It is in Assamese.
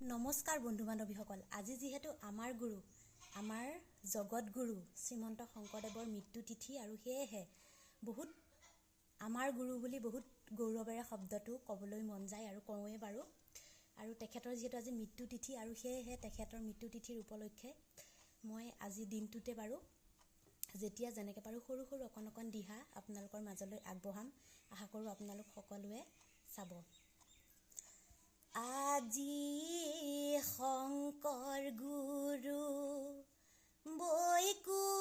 নমস্কাৰ বন্ধু বান্ধৱীসকল। আজি যিহেতু আমাৰ গুৰু, আমাৰ জগত গুৰু শ্ৰীমন্ত শংকৰদেৱৰ মৃত্যু তিথি আৰু সেয়েহে বহুত আমাৰ গুৰু বুলি বহুত গৌৰৱেৰে শব্দটো ক'বলৈ মন যায় আৰু কওঁৱে বাৰু। আৰু তেখেতৰ যিহেতু আজি মৃত্যু তিথি আৰু সেয়েহে তেখেতৰ মৃত্যু তিথিৰ উপলক্ষে মই আজি দিনটোতে বাৰু যেতিয়া যেনেকৈ পাৰোঁ সৰু সৰু অকণ দিহা আপোনালোকৰ মাজলৈ আগবঢ়াম। আশা কৰোঁ আপোনালোক সকলোৱে চাব। আজি শংকৰ গুৰু বৈকুণ্ঠত